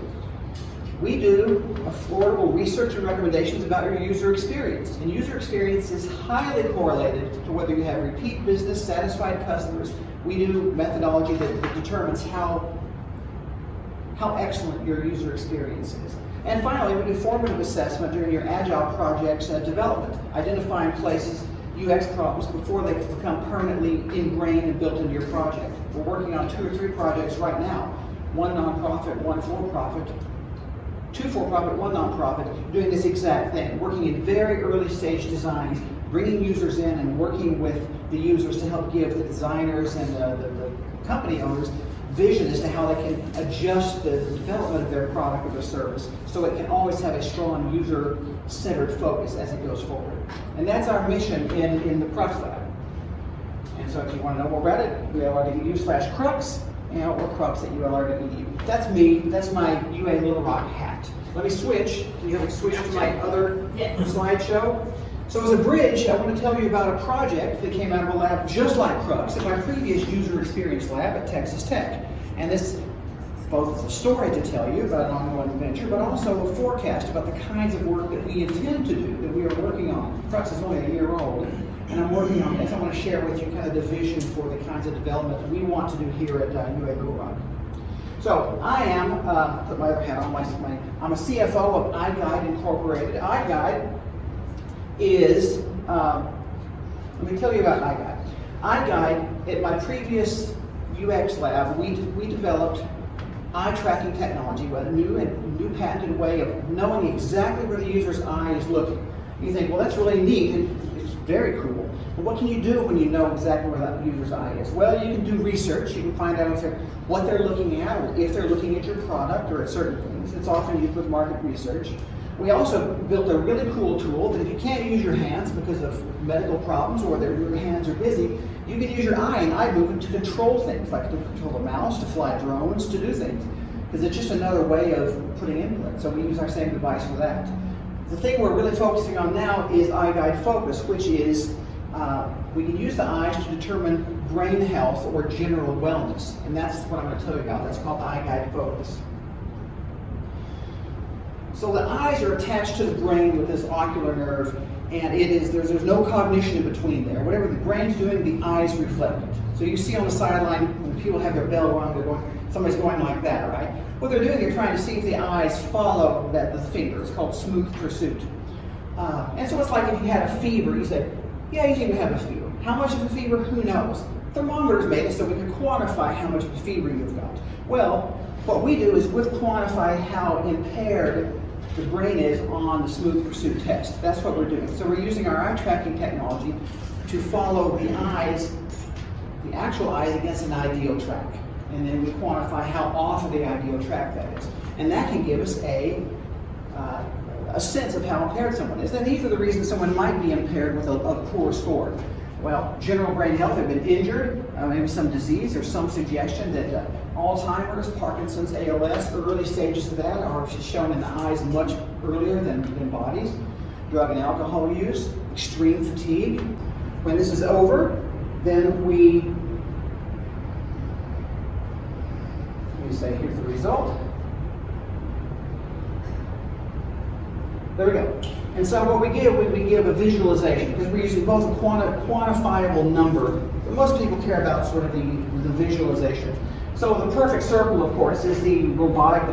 We do affordable research and recommendations about your user experience. And user experience is highly correlated to whether you have repeat business, satisfied customers. We do methodology that determines how excellent your user experience is. And finally, we do formative assessment during your agile projects development, identifying places, UX problems before they become permanently ingrained and built into your project. We're working on 2 or 3 projects right now, one nonprofit, one for-profit, 2 for-profit, 1 nonprofit, doing this exact thing, working in very early stage designs, bringing users in and working with the users to help give the designers and the company owners vision as to how they can adjust the development of their product or their service so it can always have a strong user-centered focus as it goes forward. And that's our mission in the Crux Lab. And so if you want to know more about it, ulr.edu/Crux or Crux at ulr.edu. That's me. That's my UA Little Rock hat. Let me switch. Can you have me switch to my other slideshow? So as a bridge, I want to tell you about a project that came out of a lab just like Crux at my previous user experience lab at Texas Tech. And this both is a story to tell you about an ongoing adventure, but also a forecast about the kinds of work that we intend to do, that we are working on. Crux is only a year old, and I'm working on this. I want to share with you kind of the vision for the kinds of development that we want to do here at UA Little Rock. So I am, put my other hat on, I'm a CFO of iGuide Incorporated. iGuide is, let me tell you about iGuide. iGuide, at my previous UX lab, we developed eye tracking technology with a new patented way of knowing exactly where the user's eye is looking. You think, well, that's really neat. It's very cool. But what can you do when you know exactly where that user's eye is? Well, you can do research. You can find out what they're looking at, or if they're looking at your product or at certain things. It's often used with market research. We also built a really cool tool that if you can't use your hands because of medical problems or your hands are busy, you can use your eye and eye movement to control things, like to control a mouse, to fly drones, to do things. Because it's just another way of putting input. So we use our same device for that. The thing we're really focusing on now is iGuide Focus, which is we can use the eyes to determine brain health or general wellness. And that's what I'm going to tell you about. That's called iGuide Focus. So the eyes are attached to the brain with this ocular nerve, and there's no cognition in between there. Whatever the brain's doing, the eyes reflect it. So you see on the sideline when people have their bell rung, somebody's going like that, right? What they're doing, they're trying to see if the eyes follow the finger. It's called smooth pursuit. And so it's like if you had a fever, you say, yeah, you seem to have a fever. How much of a fever? Who knows? Thermometers made it so we can quantify how much of a fever you've got. Well, what we do is we've quantified how impaired the brain is on the smooth pursuit test. That's what we're doing. So we're using our eye tracking technology to follow the eyes, the actual eyes against an ideal track. And then we quantify how off of the ideal track that is. And that can give us a sense of how impaired someone is. And these are the reasons someone might be impaired with a poor score. Well, general brain health, they've been injured, maybe some disease, or some suggestion that Alzheimer's, Parkinson's, ALS, early stages of that are shown in the eyes much earlier than bodies. Drug and alcohol use, extreme fatigue. When this is over, then we say, here's the result. There we go. And so what we give a visualization, because we're using both a quantifiable number, but most people care about sort of the visualization. So the perfect circle, of course, is the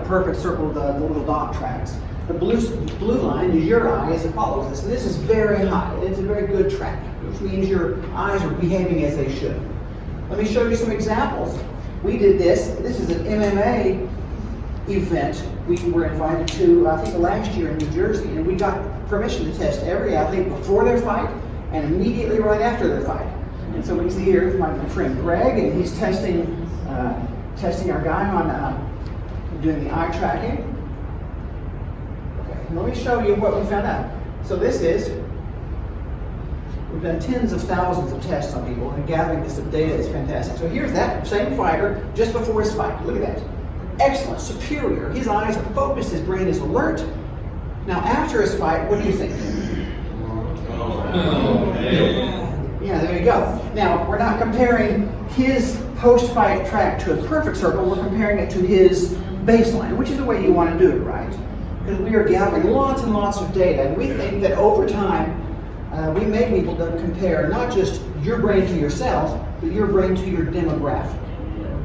perfect circle of the little dot tracks. The blue line is your eye as it follows this. And this is very high. It's a very good track, which means your eyes are behaving as they should. Let me show you some examples. We did this. This is an MMA event we were invited to, I think last year in New Jersey, and we got permission to test every athlete before their fight and immediately right after their fight. And so we can see here is my friend Greg, and he's testing our guy on doing the eye tracking. Okay, let me show you what we found out. So we've done tens of thousands of tests on people, and gathering this data is fantastic. So here's that same fighter just before his fight. Look at that. Excellent, superior. His eyes are focused, his brain is alert. Now after his fight, what do you think? Yeah, there you go. Now, we're not comparing his post-fight track to a perfect circle, we're comparing it to his baseline, which is the way you want to do it, right? Because we are gathering lots and lots of data, and we think that over time, we may be able to compare not just your brain to yourself, but your brain to your demographic.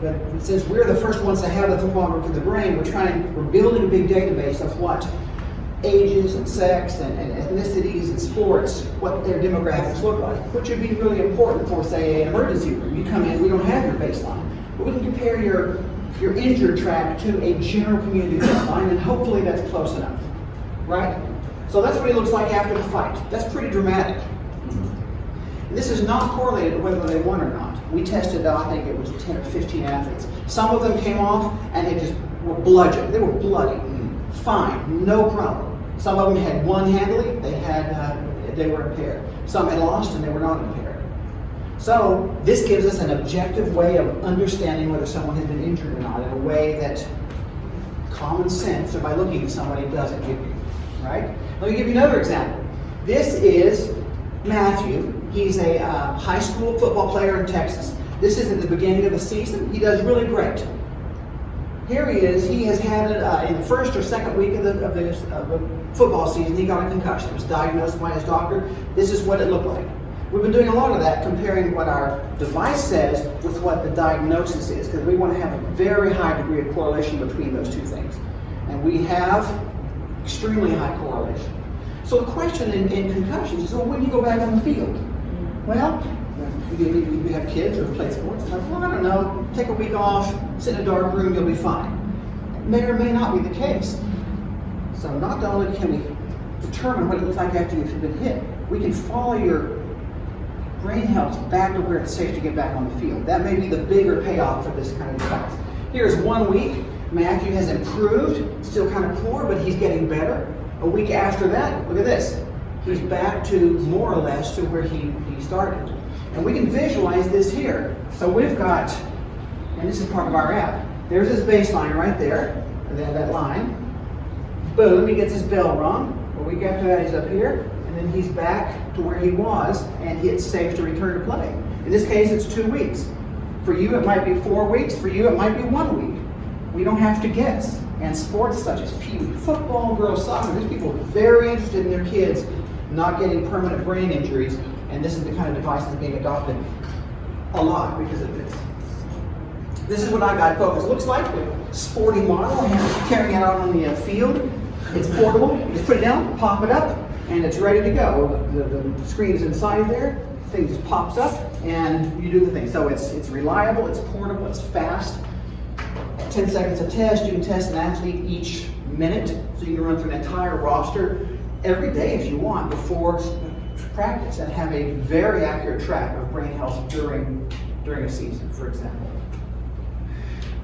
But since we're the first ones to have the thermometer for the brain, we're building a big database of what ages and sex and ethnicities and sports, what their demographics look like, which would be really important for, say, an emergency room. You come in, we don't have your baseline, but we can compare your injured track to a general community baseline, and hopefully that's close enough, right? So that's what he looks like after the fight. That's pretty dramatic. And this is not correlated to whether they won or not. We tested, I think it was 10 or 15 athletes. Some of them came off and they just were bludgeoned. They were bloody. Fine, no problem. Some of them had won handily, they were impaired. Some had lost and they were not impaired. So this gives us an objective way of understanding whether someone has been injured or not in a way that common sense, or by looking at somebody, doesn't give you, right? Let me give you another example. This is Matthew. He's a high school football player in Texas. This is at the beginning of the season. He does really great. Here he is. He has had it in the first or second week of the football season. He got a concussion. It was diagnosed by his doctor. This is what it looked like. We've been doing a lot of that, comparing what our device says with what the diagnosis is, because we want to have a very high degree of correlation between those two things. And we have extremely high correlation. So the question in concussions is, well, when do you go back on the field? Well, you have kids or play sports. It's like, well, I don't know, take a week off, sit in a dark room, you'll be fine. It may or may not be the case. So not only can we determine what it looks like after you've been hit, we can follow your brain health back to where it's safe to get back on the field. That may be the bigger payoff for this kind of device. Here's 1 week. Matthew has improved, still kind of poor, but he's getting better. A week after that, look at this. He's back to more or less to where he started. And we can visualize this here. So we've got, and this is part of our app, there's his baseline right there, and then that line. Boom, he gets his bell rung. A week after that, he's up here, and then he's back to where he was, and it's safe to return to play. In this case, it's 2 weeks. For you, it might be 4 weeks. For you, it might be 1 week. We don't have to guess. And sports such as Pee-wee football, girls soccer, there's people very interested in their kids not getting permanent brain injuries, and this is the kind of device that's being adopted a lot because of this. This is what iGuide Focus looks like. A sporty model, carrying it out on the field. It's portable. You just put it down, pop it up, and it's ready to go. The screen is inside there. The thing just pops up, and you do the thing. So it's reliable, it's portable, it's fast. 10 seconds of test. You can test an athlete each minute, so you can run through an entire roster every day if you want before practice and have a very accurate track of brain health during a season, for example.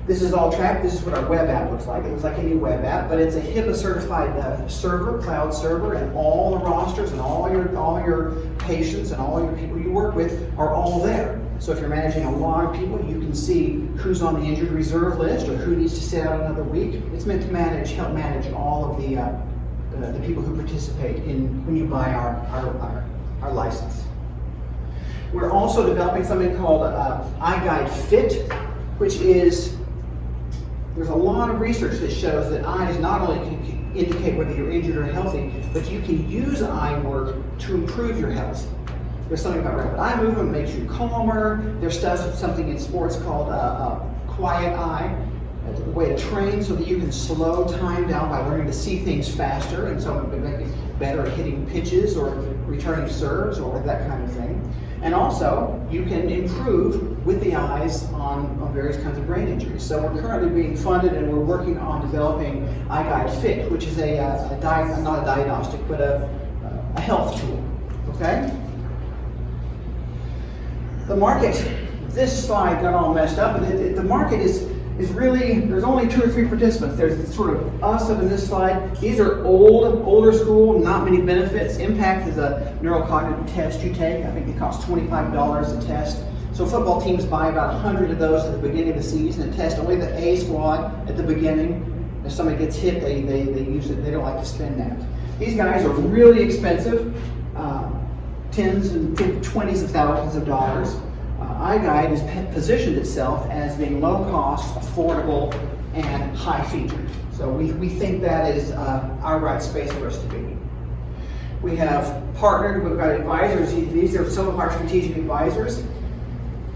This is all tracked. This is what our web app looks like. It looks like any web app, but it's a HIPAA certified server, cloud server, and all the rosters and all your patients and all your people you work with are all there. So if you're managing a lot of people, you can see who's on the injured reserve list or who needs to sit out another week. It's meant to help manage all of the people who participate in when you buy our license. We're also developing something called iGuide Fit, which is, there's a lot of research that shows that eyes not only indicate whether you're injured or healthy, but you can use eye work to improve your health. There's something about rapid eye movement makes you calmer. There's something in sports called quiet eye. It's a way to train so that you can slow time down by learning to see things faster, and so it would make you better at hitting pitches or returning serves or that kind of thing. And also, you can improve with the eyes on various kinds of brain injuries. So we're currently being funded and we're working on developing iGuide Fit, which is not a diagnostic, but a health tool, okay? The market, this slide got all messed up. The market is really, there's only 2 or 3 participants. There's sort of us up in this slide. These are older school, not many benefits. Impact is a neurocognitive test you take. I think it costs $25 a test. So football teams buy about 100 of those at the beginning of the season and test only the A squad at the beginning. If somebody gets hit, they use it. They don't like to spend that. These guys are really expensive, tens and 20s of thousands of dollars. iGuide has positioned itself as being low cost, affordable, and high featured. So we think that is our right space for us to be. We have partnered, we've got advisors. These are some of our strategic advisors.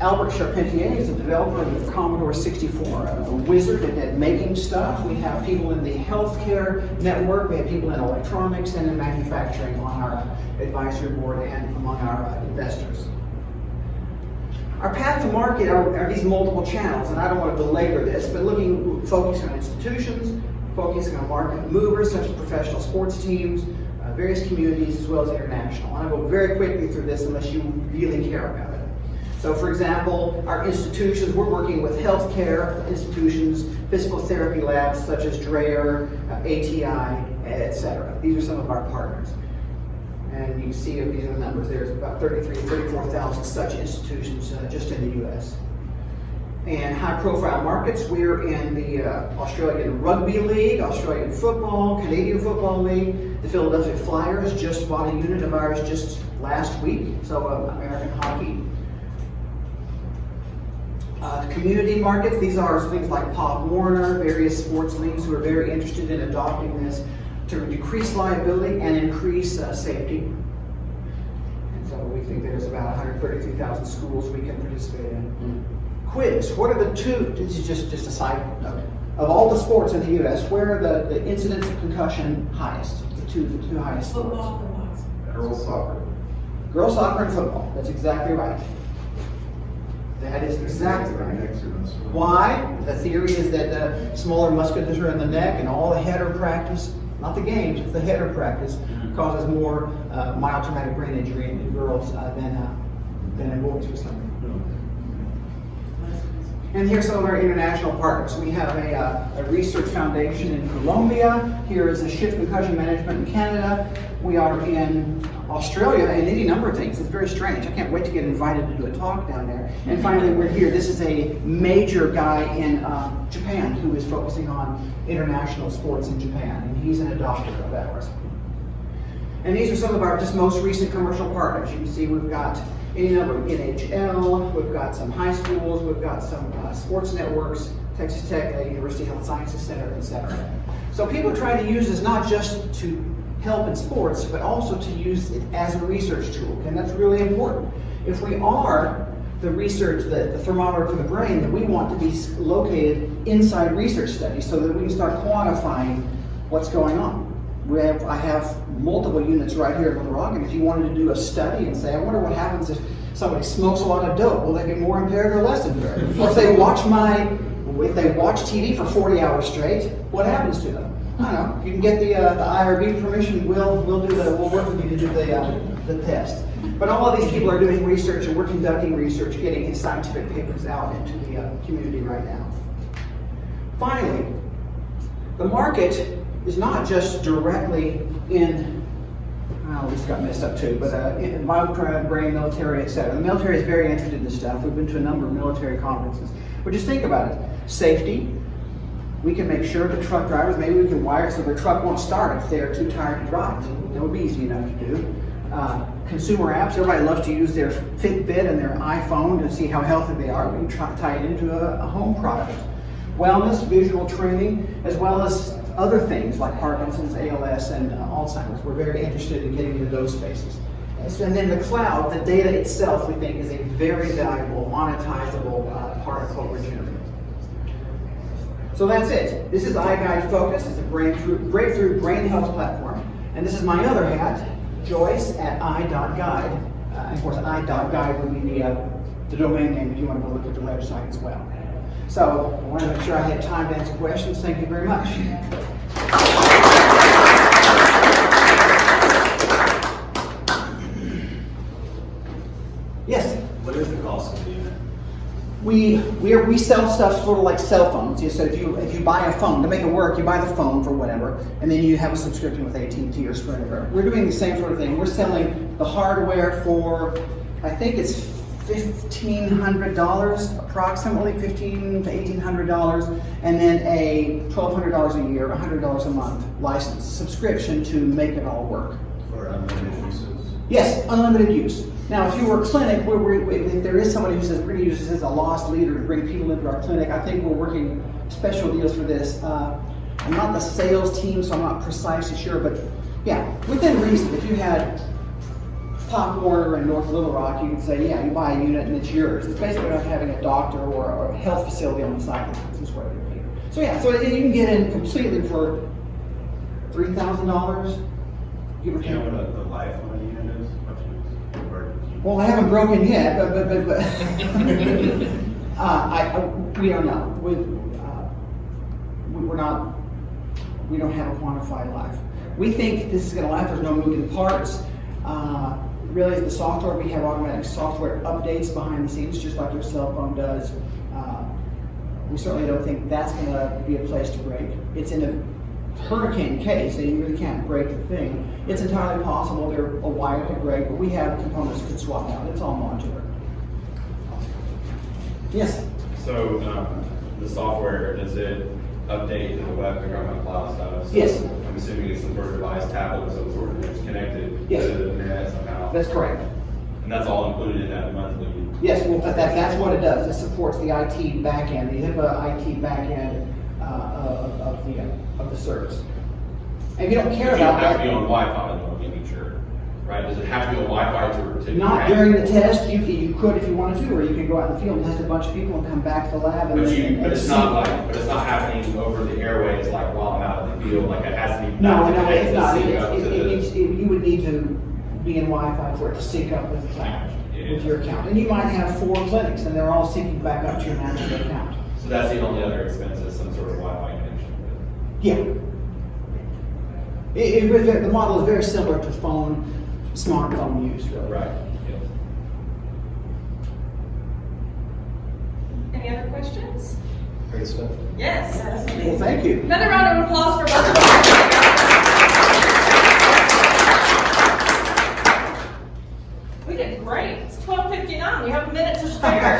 Albert Charpentier is a developer of the Commodore 64, a wizard at making stuff. We have people in the healthcare network, we have people in electronics and in manufacturing on our advisory board and among our investors. Our path to market are these multiple channels, and I don't want to belabor this, but focusing on institutions, focusing on market movers such as professional sports teams, various communities, as well as international. And I'll go very quickly through this unless you really care about it. So for example, our institutions, we're working with healthcare institutions, physical therapy labs such as Dreyer, ATI, etc. These are some of our partners. And you can see these are the numbers. There's about 34,000 such institutions just in the US. And high profile markets, we're in the Australian Rugby League, Australian Football, Canadian Football League. The Philadelphia Flyers just bought a unit of ours just last week, so American hockey. Community markets, these are things like Pop Warner, various sports leagues who are very interested in adopting this to decrease liability and increase safety. And so we think there's about 133,000 schools we can participate in. Quiz, what are the this is just a side note, of all the sports in the US, where are the incidence of concussion highest? The two highest sports. Football and boxing. Girls soccer. Girls soccer and football, that's exactly right. That is exactly right. Why? The theory is that smaller musculature in the neck and all the header practice, not the games, it's the header practice, causes more mild traumatic brain injury in girls than in boys for some reason. And here's some of our international partners. We have a research foundation in Colombia. Here is a shift concussion management in Canada. We are in Australia and any number of things. It's very strange. I can't wait to get invited to do a talk down there. And finally, we're here. This is a major guy in Japan who is focusing on international sports in Japan, and he's an adopter of ours. And these are some of our just most recent commercial partners. You can see we've got any number of NHL, we've got some high schools, we've got some sports networks, Texas Tech, University Health Sciences Center, etc. So people are trying to use this not just to help in sports, but also to use it as a research tool, and that's really important. If we are the research, the thermometer for the brain, then we want to be located inside research studies so that we can start quantifying what's going on. I have multiple units right here at Little Rock, and if you wanted to do a study and say, I wonder what happens if somebody smokes a lot of dope, will they get more impaired or less impaired? Or if they watch TV for 40 hours straight, what happens to them? I don't know. If you can get the IRB permission, we'll work with you to do the test. But all of these people are doing research, and we're conducting research, getting scientific papers out into the community right now. Finally, the market is not just directly in, this got messed up too, but in biotrad, brain, military, etc. The military is very interested in this stuff. We've been to a number of military conferences. But just think about it. Safety. We can make sure that truck drivers, maybe we can wire it so their truck won't start if they're too tired to drive. That would be easy enough to do. Consumer apps, everybody loves to use their Fitbit and their iPhone to see how healthy they are. We can tie it into a home product. Wellness, visual training, as well as other things like Parkinson's, ALS, and Alzheimer's. We're very interested in getting into those spaces. And then the cloud, the data itself, we think is a very valuable, monetizable part of what we're doing. So that's it. This is iGuide Focus. It's a breakthrough brain health platform. And this is my other hat, Joyce at i.guide. And of course, i.guide would be the domain name if you want to go look at the website as well. So I want to make sure I had time to answer questions. Thank you very much. Yes? What is the cost of the unit? We sell stuff sort of like cell phones. So if you buy a phone, to make it work, you buy the phone for whatever, and then you have a subscription with AT&T or Sprint. We're doing the same sort of thing. We're selling the hardware for, I think it's $1,500 approximately, $1,500 to $1,800, and then a $1,200 a year, $100 a month license subscription to make it all work. For unlimited uses? Yes, unlimited use. Now, if you were a clinic, if there is somebody who says we're going to use this as a lost leader to bring people into our clinic, I think we're working special deals for this. I'm not the sales team, so I'm not precisely sure, but yeah, within reason. If you had Pop Warner in North Little Rock, you could say, yeah, you buy a unit and it's yours. It's basically like having a doctor or a health facility on the side. This is what it would be. So yeah, so you can get in completely for $3,000. Do you know what the life of a unit is? Well, I haven't broken yet, but we don't know. We don't have a quantified life. We think this is going to last. There's no moving parts. Really, the software, we have automatic software updates behind the scenes, just like your cell phone does. We certainly don't think that's going to be a place to break. It's in a hurricane case, so you really can't break the thing. It's entirely possible a wire could break, but we have components that could swap out. It's all modular. Yes? So the software, does it update to the web to run on cloud stuff? So Yes. I'm assuming it's some sort of device, tablet of some sort that's connected Yes. to the internet somehow. That's correct. And that's all included in that monthly? Yes, well, that's what it does. It supports the IT backend, the HIPAA IT backend of the service. And if you don't care about that, It have to be on Wi-Fi, though, making sure, right? Does it have to be on Wi-Fi to not during the test. You could if you wanted to, or you could go out in the field and test a bunch of people and come back to the lab. But it's not happening over the airways like while I'm out in the field. Like it has to be. No, it's not. It You would need to be in Wi-Fi for it to sync up with the cloud, with your account. And you might have 4 clinics, and they're all syncing back up to your master account. So that's the only other expense is some sort of Wi-Fi connection. Yeah. The model is very similar to smartphone use, really. Right. Any other questions? Great stuff. Yes. Well, thank you. Another round of applause for both of us. We did great. It's 12:59. We have a minute to spare.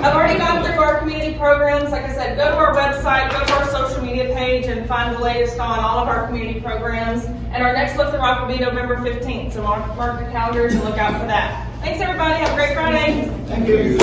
I've already gone through our community programs. Like I said, go to our website, go to our social media page, and find the latest on all of our community programs. And our next Lift the Rock will be November 15th. So mark your calendars and look out for that. Thanks, everybody. Have a great Friday. Thank you.